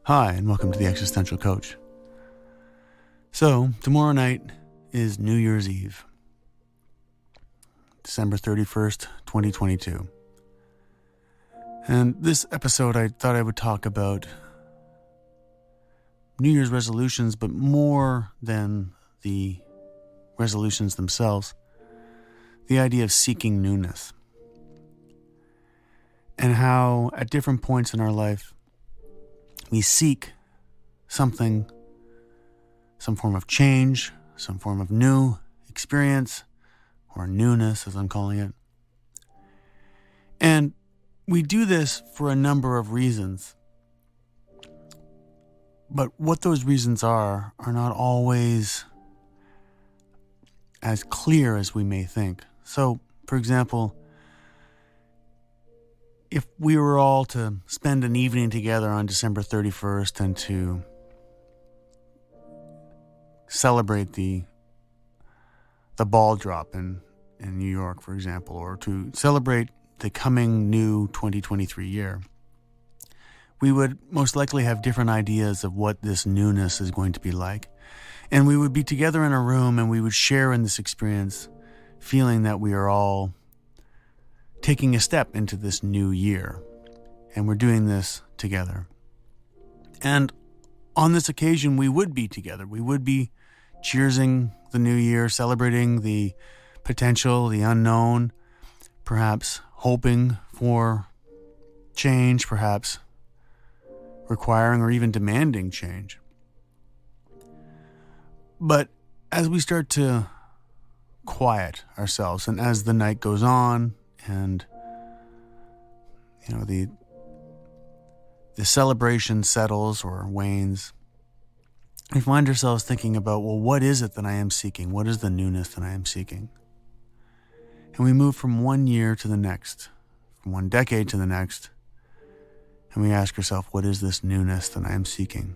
Hi, and welcome to the Existential Coach. So, tomorrow night is New Year's Eve, December 31st, 2022. And this episode, I thought I would talk about New Year's resolutions, but more than the resolutions themselves, the idea of seeking newness. And how, at different points in our life, we seek something, some form of change, some form of new experience, or newness, as I'm calling it. And we do this for a number of reasons. But what those reasons are not always as clear as we may think. So, for example, if we were all to spend an evening together on December 31st and to celebrate the ball drop in New York, for example, or to celebrate the coming new 2023 year, we would most likely have different ideas of what this newness is going to be like. And we would be together in a room and we would share in this experience, feeling that we are all taking a step into this new year, and we're doing this together. And on this occasion, we would be together. We would be cheersing the new year, celebrating the potential, the unknown, perhaps hoping for change, perhaps requiring or even demanding change. But as we start to quiet ourselves, and as the night goes on, and the celebration settles or wanes, we find ourselves thinking about, well, what is it that I am seeking? What is the newness that I am seeking? And we move from one year to the next, from one decade to the next, and we ask ourselves, what is this newness that I am seeking?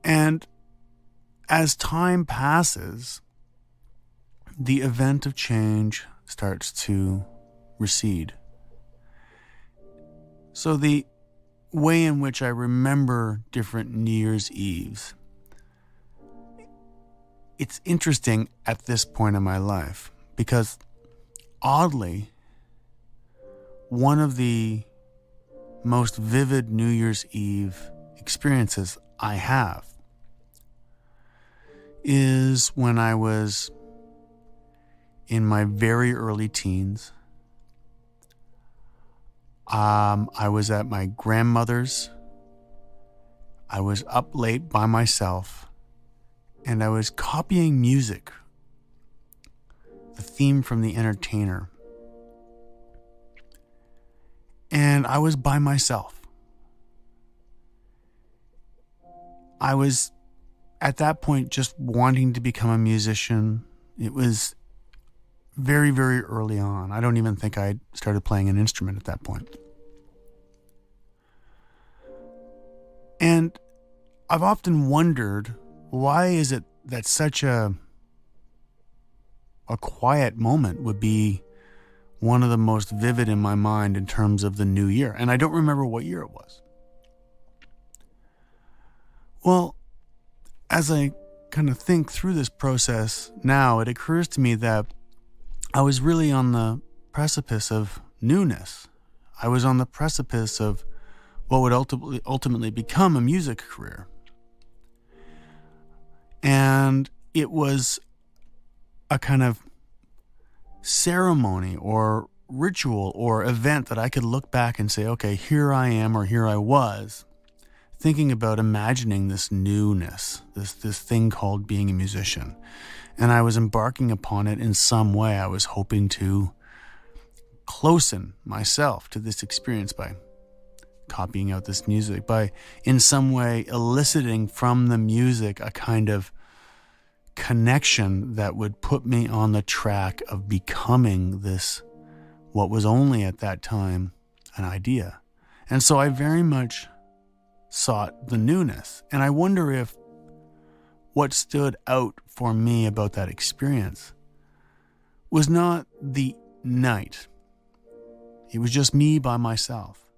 And as time passes, the event of change starts to recede. So the way in which I remember different New Year's Eves, it's interesting at this point in my life because, oddly, one of the most vivid New Year's Eve experiences I have is when I was in my very early teens. I was at my grandmother's. I was up late by myself, and I was copying music, the theme from The Entertainer. And I was by myself. I was, at that point, just wanting to become a musician. It was very, very early on. I don't even think I started playing an instrument at that point. And I've often wondered, why is it that such a quiet moment would be one of the most vivid in my mind in terms of the new year? And I don't remember what year it was. Well, as I kind of think through this process now, it occurs to me that I was really on the precipice of newness. I was on the precipice of what would ultimately become a music career. And it was a kind of ceremony or ritual or event that I could look back and say, okay, here I am, or here I was, thinking about imagining this newness, this thing called being a musician. And I was embarking upon it in some way. I was hoping to closen myself to this experience by copying out this music, by in some way eliciting from the music a kind of connection that would put me on the track of becoming this, what was only at that time an idea. And so I very much sought the newness. And I wonder if what stood out for me about that experience was not the night. It was just me by myself.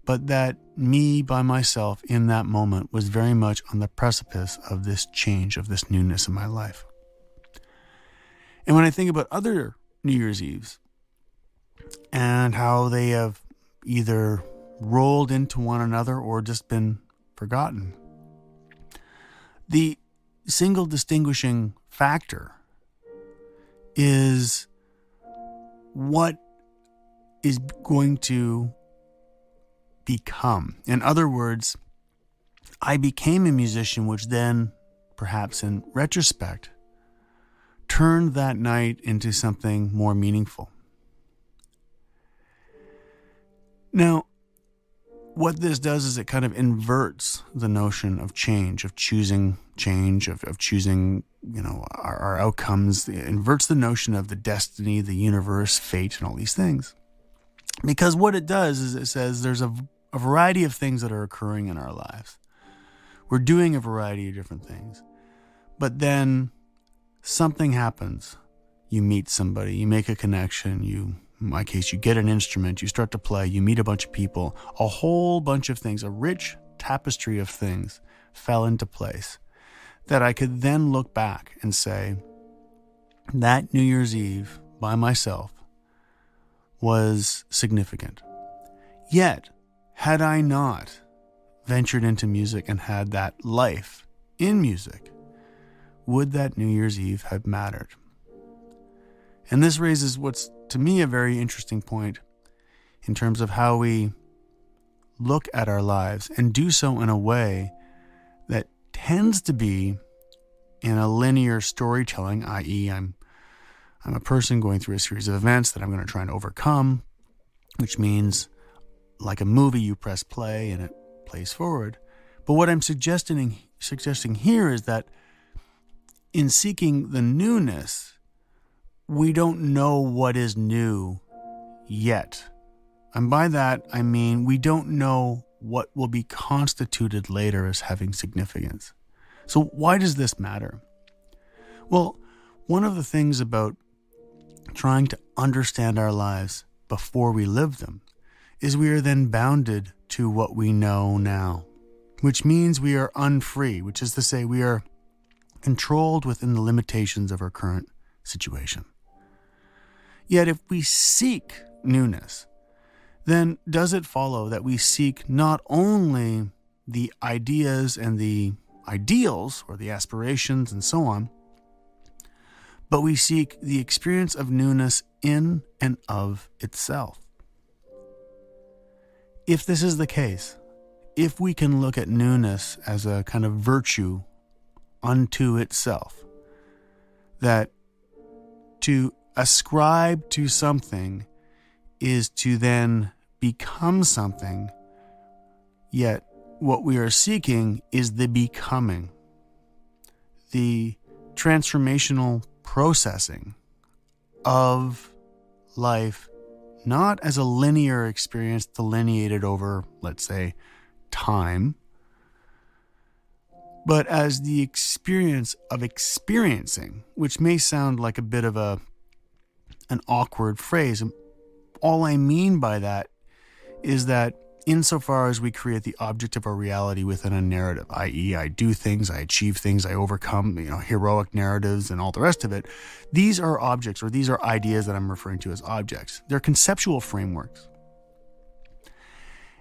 but that me by myself in that moment was very much on the precipice of this change, of this newness in my life. And when I think about other New Year's Eves and how they have either rolled into one another or just been forgotten, the single distinguishing factor is what is going to become. In other words, I became a musician, which then, perhaps in retrospect, turned that night into something more meaningful. Now, what this does is it kind of inverts the notion of change, of choosing change, of choosing, our outcomes. It inverts the notion of the destiny, the universe, fate, and all these things. Because what it does is it says there's a variety of things that are occurring in our lives. We're doing a variety of different things. But then something happens. You meet somebody, you make a connection, in my case, you get an instrument, you start to play, you meet a bunch of people, a whole bunch of things, a rich tapestry of things fell into place that I could then look back and say, that New Year's Eve by myself was significant. Yet, had I not ventured into music and had that life in music, would that New Year's Eve have mattered? And this raises what's, to me, a very interesting point in terms of how we look at our lives and do so in a way that tends to be in a linear storytelling, i.e. I'm a person going through a series of events that I'm going to try and overcome, which means like a movie, you press play and it plays forward. But what I'm suggesting here is that in seeking the newness, we don't know what is new yet. And by that, I mean we don't know what will be constituted later as having significance. So why does this matter? Well, one of the things about trying to understand our lives before we live them is we are then bounded to what we know now, which means we are unfree, which is to say we are controlled within the limitations of our current situation. Yet if we seek newness, then does it follow that we seek not only the ideas and the ideals or the aspirations and so on, but we seek the experience of newness in and of itself? If this is the case, if we can look at newness as a kind of virtue unto itself, that to ascribe to something is to then become something, yet what we are seeking is the becoming, the transformational processing of life, not as a linear experience delineated over, let's say, time, but as the experience of experiencing, which may sound like a bit of an awkward phrase. And all I mean by that is that insofar as we create the object of our reality within a narrative, i.e. I do things, I achieve things, I overcome, heroic narratives and all the rest of it, these are objects, or these are ideas that I'm referring to as objects. They're conceptual frameworks.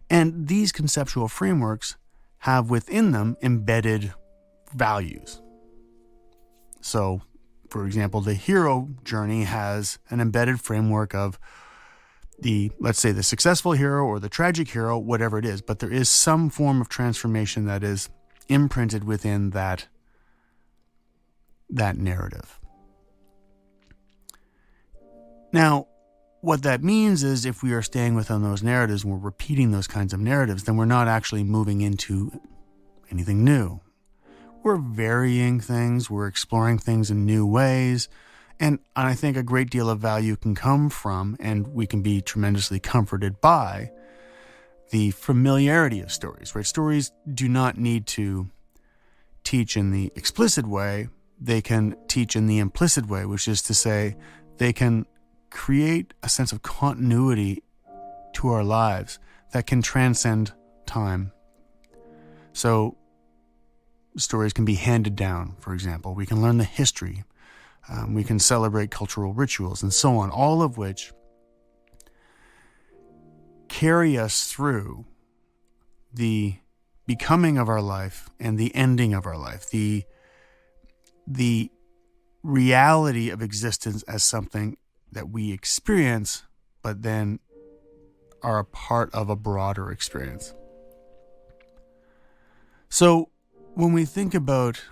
And these conceptual frameworks have within them embedded values. So, for example, the hero journey has an embedded framework of let's say the successful hero or the tragic hero, whatever it is, but there is some form of transformation that is imprinted within that narrative. Now, what that means is if we are staying within those narratives and we're repeating those kinds of narratives, then we're not actually moving into anything new. We're varying things, we're exploring things in new ways, and I think a great deal of value can come from, and we can be tremendously comforted by, the familiarity of stories, right? Stories do not need to teach in the explicit way. They can teach in the implicit way, which is to say they can create a sense of continuity to our lives that can transcend time. So stories can be handed down, for example. We can learn the history. We can celebrate cultural rituals and so on, all of which carry us through the becoming of our life and the ending of our life, the reality of existence as something that we experience, but then are a part of a broader experience. So when we think about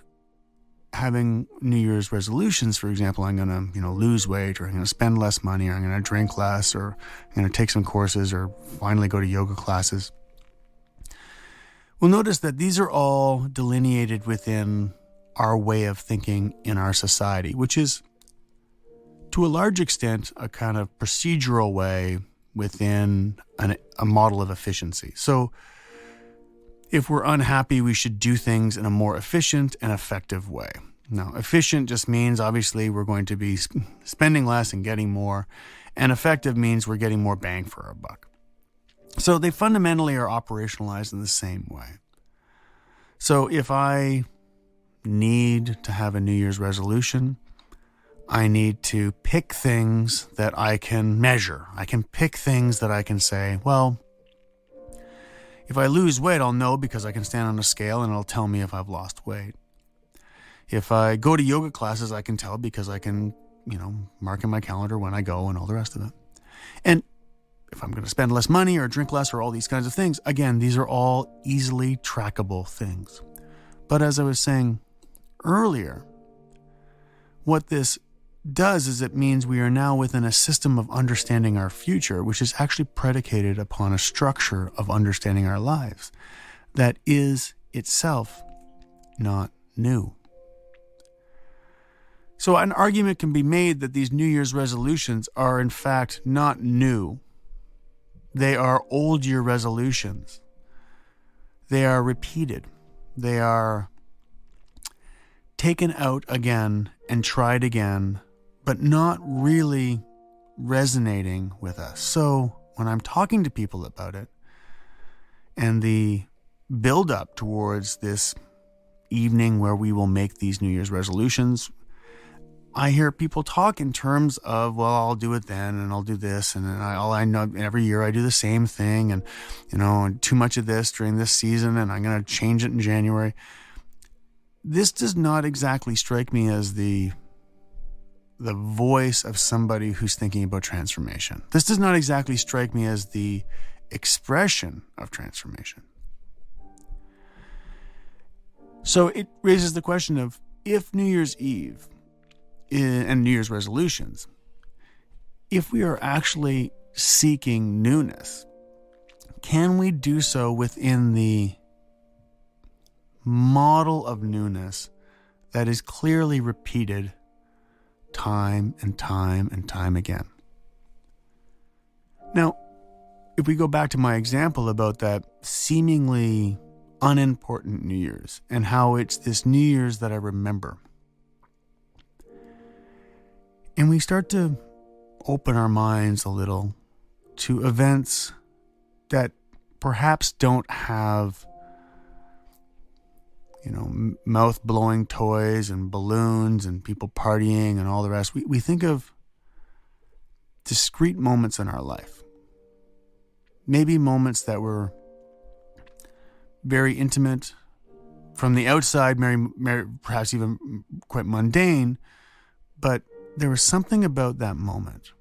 having New Year's resolutions, for example, I'm going to, lose weight, or I'm going to spend less money, or I'm going to drink less, or I'm going to take some courses, or finally go to yoga classes. We'll notice that these are all delineated within our way of thinking in our society, which is, to a large extent, a kind of procedural way within a model of efficiency. So if we're unhappy, we should do things in a more efficient and effective way. Now, efficient just means, obviously, we're going to be spending less and getting more, and effective means we're getting more bang for our buck. So they fundamentally are operationalized in the same way. So if I need to have a New Year's resolution, I need to pick things that I can measure. I can pick things that I can say, well, if I lose weight, I'll know because I can stand on a scale and it'll tell me if I've lost weight. If I go to yoga classes, I can tell because I can, mark in my calendar when I go and all the rest of it. And if I'm going to spend less money or drink less or all these kinds of things, again, these are all easily trackable things. But as I was saying earlier, what this does is it means we are now within a system of understanding our future, which is actually predicated upon a structure of understanding our lives that is itself not new. So an argument can be made that these New Year's resolutions are in fact not new. They are old year resolutions. They are repeated. They are taken out again and tried again, but not really resonating with us. So when I'm talking to people about it and the build up towards this evening where we will make these New Year's resolutions, I hear people talk in terms of, well, I'll do it then, and I'll do this, and then I know every year I do the same thing, and too much of this during this season, and I'm going to change it in January. This does not exactly strike me as the voice of somebody who's thinking about transformation. This does not exactly strike me as the expression of transformation. So it raises the question of, if New Year's Eve and New Year's resolutions, if we are actually seeking newness, can we do so within the model of newness that is clearly repeated time and time and time again? Now, if we go back to my example about that seemingly unimportant New Year's and how it's this New Year's that I remember, and we start to open our minds a little to events that perhaps don't have, mouth-blowing toys and balloons and people partying and all the rest. We think of discrete moments in our life. Maybe moments that were very intimate, from the outside, perhaps even quite mundane, but there was something about that moment.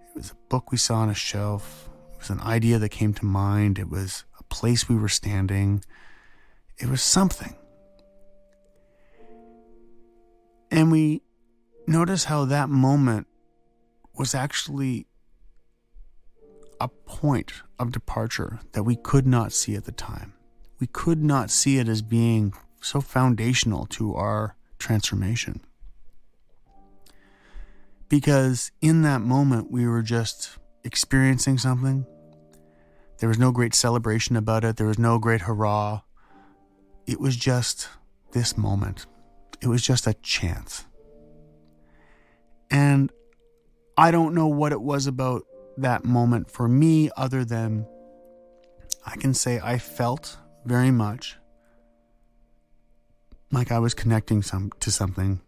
It was a book we saw on a shelf. It was an idea that came to mind. It was a place we were standing. It was something. And we notice how that moment was actually a point of departure that we could not see at the time. We could not see it as being so foundational to our transformation. Because in that moment, we were just experiencing something. There was no great celebration about it. There was no great hurrah. It was just this moment. It was just a chance. And I don't know what it was about that moment for me other than I can say I felt very much like I was connecting to something,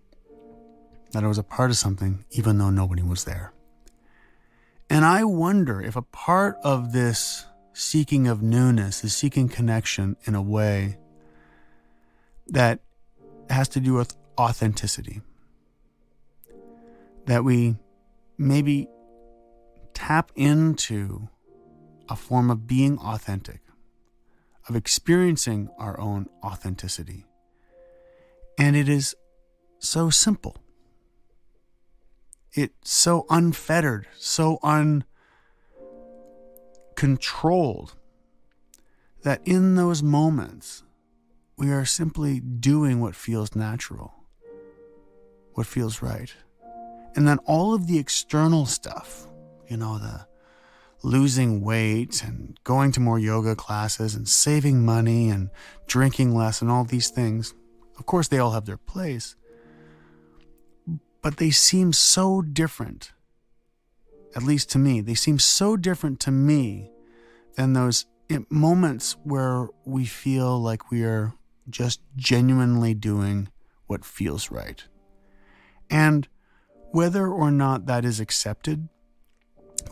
that I was a part of something, even though nobody was there. And I wonder if a part of this seeking of newness is seeking connection in a way that has to do with authenticity. That we maybe tap into a form of being authentic, of experiencing our own authenticity. And it is so simple. It's so unfettered, so uncontrolled, that in those moments, we are simply doing what feels natural, what feels right. And then all of the external stuff, the losing weight and going to more yoga classes and saving money and drinking less and all these things, of course, they all have their place. But they seem so different, at least to me. They seem so different to me than those moments where we feel like we are just genuinely doing what feels right. And whether or not that is accepted,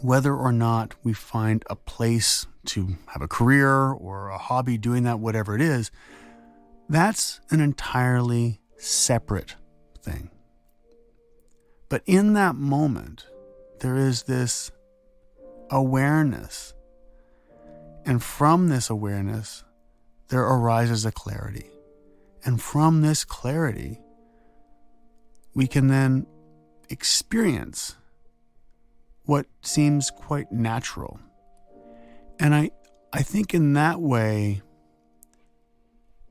whether or not we find a place to have a career or a hobby doing that, whatever it is, that's an entirely separate thing. But in that moment, there is this awareness. And from this awareness, there arises a clarity. And from this clarity, we can then experience what seems quite natural. And I think in that way,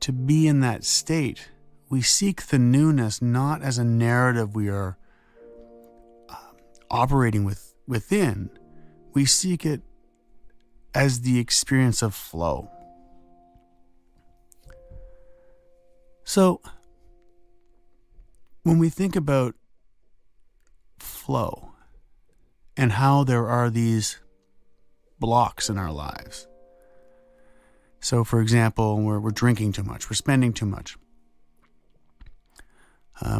to be in that state, we seek the newness not as a narrative we are operating within. We seek it as the experience of flow. So, when we think about flow and how there are these blocks in our lives. So, for example, we're drinking too much, we're spending too much.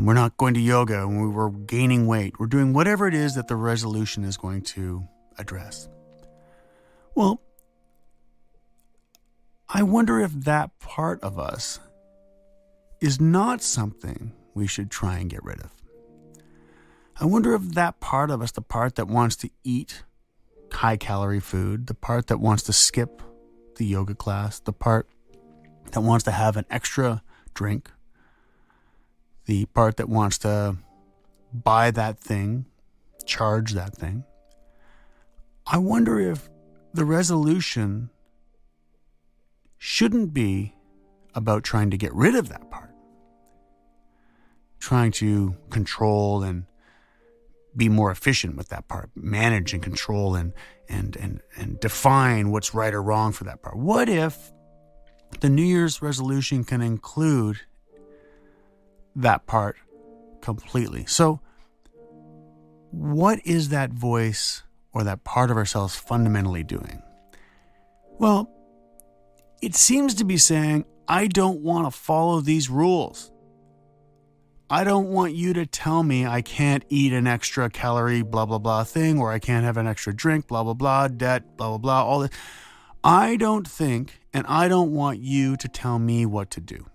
We're not going to yoga, and we're gaining weight. We're doing whatever it is that the resolution is going to address. Well, I wonder if that part of us is not something we should try and get rid of. I wonder if that part of us, the part that wants to eat high-calorie food, the part that wants to skip the yoga class, the part that wants to have an extra drink, the part that wants to buy that thing, charge that thing. I wonder if the resolution shouldn't be about trying to get rid of that part, trying to control and be more efficient with that part, manage and control and define what's right or wrong for that part. What if the New Year's resolution can include that part completely? So what is that voice or that part of ourselves fundamentally doing? Well, it seems to be saying, I don't want to follow these rules. I don't want you to tell me I can't eat an extra calorie blah, blah, blah thing, or I can't have an extra drink, blah, blah, blah, debt, blah, blah, blah, all this. I don't think, and I don't want you to tell me what to do.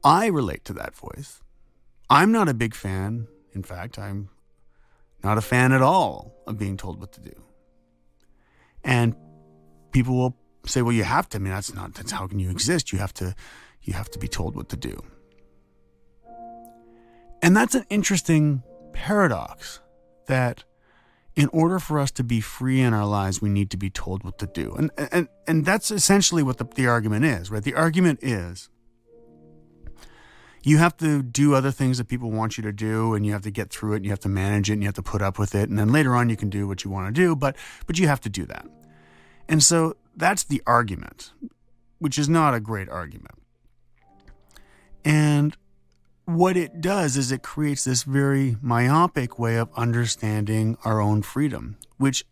I relate to that voice. I'm not a big fan. In fact, I'm not a fan at all of being told what to do. And people will say, well, you have to. I mean, that's how can you exist? You have to be told what to do. And that's an interesting paradox, that in order for us to be free in our lives, we need to be told what to do. And that's essentially what the argument is, right? The argument is you have to do other things that people want you to do, and you have to get through it, and you have to manage it, and you have to put up with it, and then later on you can do what you want to do, but you have to do that. And so that's the argument, which is not a great argument. And what it does is it creates this very myopic way of understanding our own freedom, which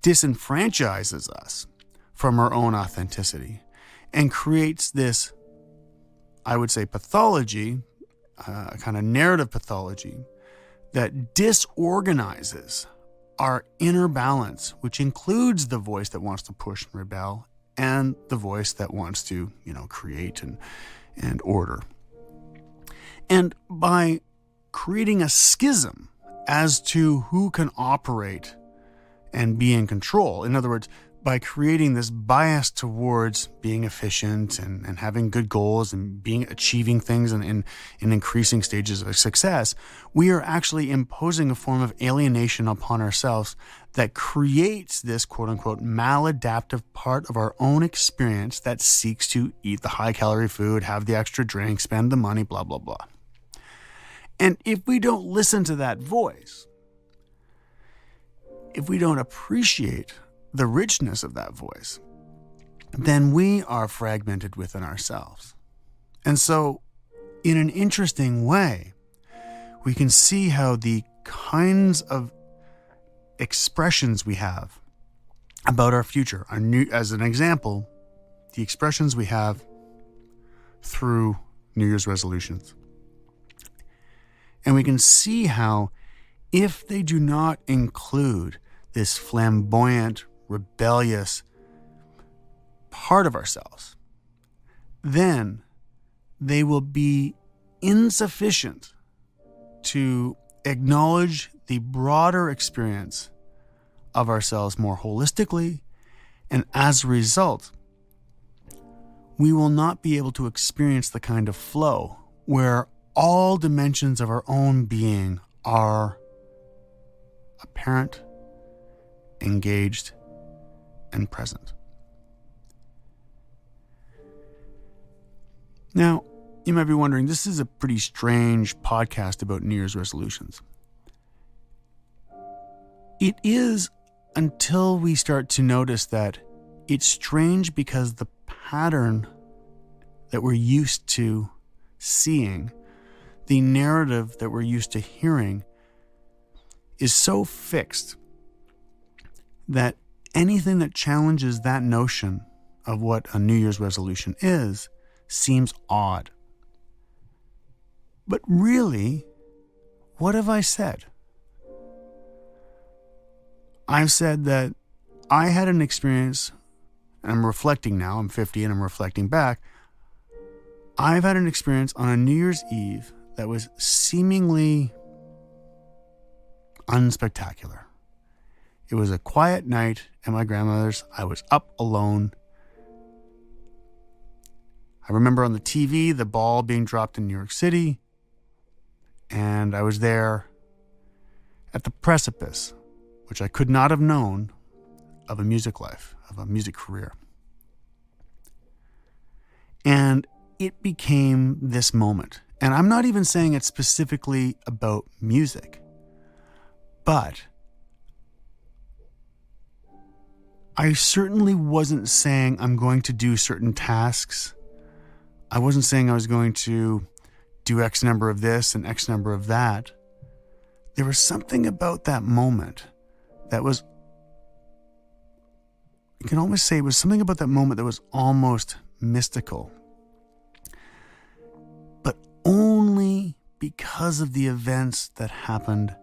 disenfranchises us from our own authenticity and creates this, I would say, pathology, kind of narrative pathology that disorganizes our inner balance, which includes the voice that wants to push and rebel and the voice that wants to, create and order. And by creating a schism as to who can operate and be in control, in other words, by creating this bias towards being efficient and having good goals and achieving things in increasing stages of success, we are actually imposing a form of alienation upon ourselves that creates this quote-unquote maladaptive part of our own experience that seeks to eat the high-calorie food, have the extra drink, spend the money, blah, blah, blah. And if we don't listen to that voice, if we don't appreciate the richness of that voice, then we are fragmented within ourselves. And so, in an interesting way, we can see how the kinds of expressions we have about our future, as an example, the expressions we have through New Year's resolutions. And we can see how, if they do not include this flamboyant, rebellious part of ourselves, then they will be insufficient to acknowledge the broader experience of ourselves more holistically, and as a result, we will not be able to experience the kind of flow where all dimensions of our own being are apparent, engaged, and present. Now, you might be wondering, this is a pretty strange podcast about New Year's resolutions. It is, until we start to notice that it's strange because the pattern that we're used to seeing, the narrative that we're used to hearing, is so fixed that anything that challenges that notion of what a New Year's resolution is seems odd. But really, what have I said? I've said that I had an experience, and I'm reflecting now, I'm 50 and I'm reflecting back. I've had an experience on a New Year's Eve that was seemingly unspectacular. It was a quiet night at my grandmother's. I was up alone. I remember on the TV the ball being dropped in New York City, and I was there at the precipice, which I could not have known, of a music life, of a music career. And it became this moment. And I'm not even saying it's specifically about music, but I certainly wasn't saying I'm going to do certain tasks. I wasn't saying I was going to do X number of this and X number of that. There was something about that moment that was, you can almost say it was something about that moment that was almost mystical. But only because of the events that happened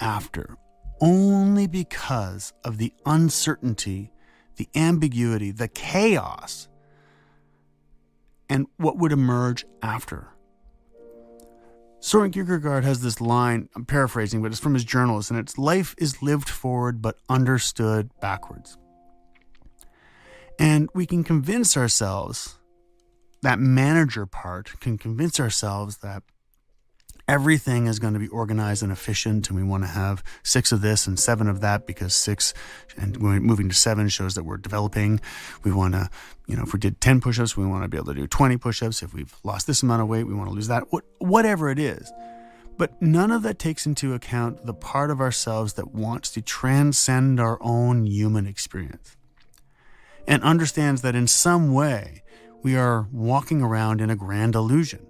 after. Only because of the uncertainty, the ambiguity, the chaos, and what would emerge after. Soren Kierkegaard has this line, I'm paraphrasing, but it's from his journals, and it's, life is lived forward but understood backwards. And we can convince ourselves, that manager part can convince ourselves that everything is going to be organized and efficient, and we want to have 6 of this and 7 of that because 6 and moving to 7 shows that we're developing. We want to, if we did 10 push-ups, we want to be able to do 20 push-ups. If we've lost this amount of weight, we want to lose that, whatever it is. But none of that takes into account the part of ourselves that wants to transcend our own human experience and understands that in some way we are walking around in a grand illusion.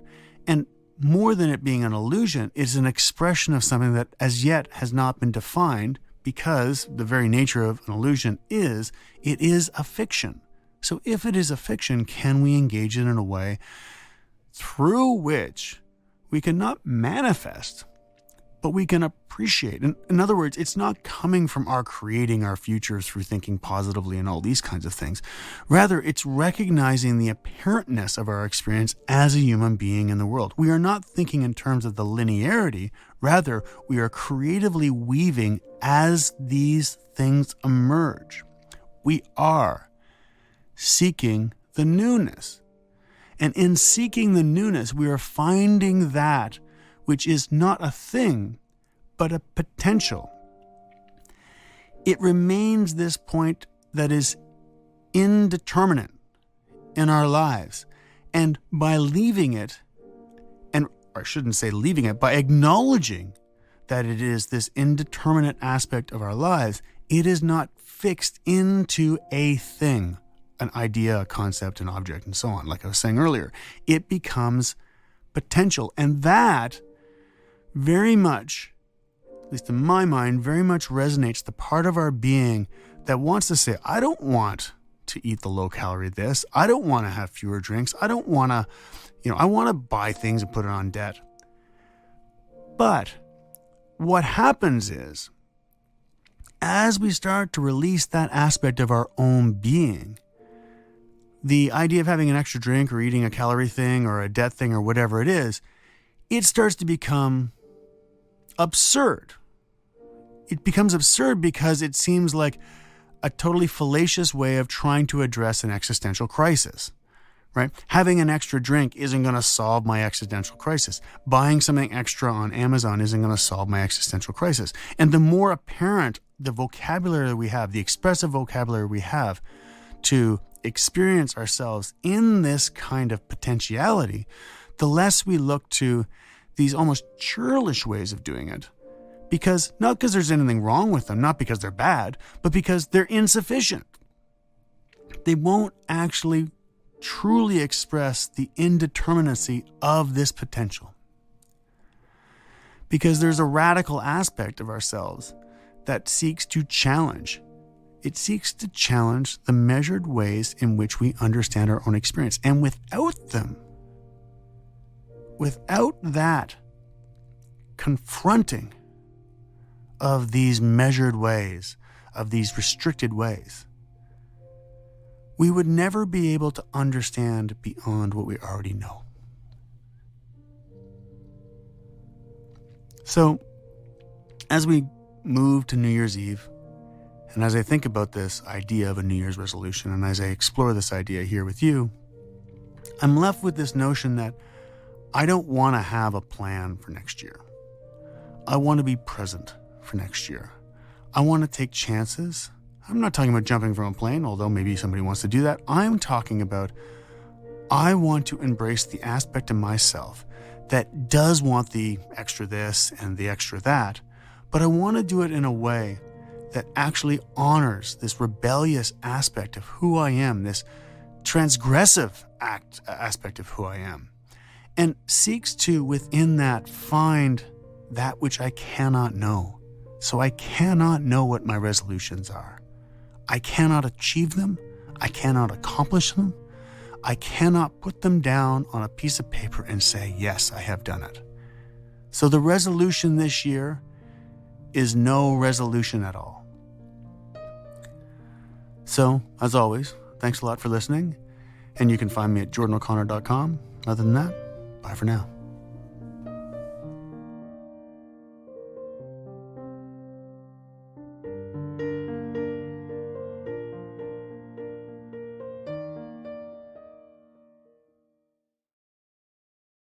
And more than it being an illusion, it's an expression of something that as yet has not been defined, because the very nature of an illusion is it is a fiction. So if it is a fiction, can we engage it in a way through which we can not manifest, but we can appreciate? In other words, it's not coming from our creating our future through thinking positively and all these kinds of things. Rather, it's recognizing the apparentness of our experience as a human being in the world. We are not thinking in terms of the linearity. Rather, we are creatively weaving as these things emerge. We are seeking the newness. And in seeking the newness, we are finding that which is not a thing, but a potential. It remains this point that is indeterminate in our lives. And by leaving it, or I shouldn't say leaving it, by acknowledging that it is this indeterminate aspect of our lives, it is not fixed into a thing, an idea, a concept, an object, and so on. Like I was saying earlier, it becomes potential. And that very much, at least in my mind, very much resonates the part of our being that wants to say, I don't want to eat the low-calorie this. I don't want to have fewer drinks. I don't want to, I want to buy things and put it on debt. But what happens is, as we start to release that aspect of our own being, the idea of having an extra drink or eating a calorie thing or a debt thing or whatever it is, it starts to become absurd. It becomes absurd because it seems like a totally fallacious way of trying to address an existential crisis, right? Having an extra drink isn't going to solve my existential crisis. Buying something extra on Amazon isn't going to solve my existential crisis. And the more apparent the vocabulary we have, the expressive vocabulary we have to experience ourselves in this kind of potentiality, the less we look to these almost churlish ways of doing it. Not because there's anything wrong with them, not because they're bad, but because they're insufficient. They won't actually truly express the indeterminacy of this potential. Because there's a radical aspect of ourselves that seeks to challenge. It seeks to challenge the measured ways in which we understand our own experience. And without them, without that confronting of these measured ways, of these restricted ways, we would never be able to understand beyond what we already know. So, as we move to New Year's Eve, and as I think about this idea of a New Year's resolution, and as I explore this idea here with you, I'm left with this notion that I don't want to have a plan for next year. I want to be present for next year. I want to take chances. I'm not talking about jumping from a plane, although maybe somebody wants to do that. I'm talking about I want to embrace the aspect of myself that does want the extra this and the extra that, but I want to do it in a way that actually honors this rebellious aspect of who I am, this transgressive aspect of who I am, and seeks to, within that, find that which I cannot know. So I cannot know what my resolutions are. I cannot achieve them. I cannot accomplish them. I cannot put them down on a piece of paper and say, yes, I have done it. So the resolution this year is no resolution at all. So, as always, thanks a lot for listening, and you can find me at JordanO'Connor.com. Other than that, bye for now.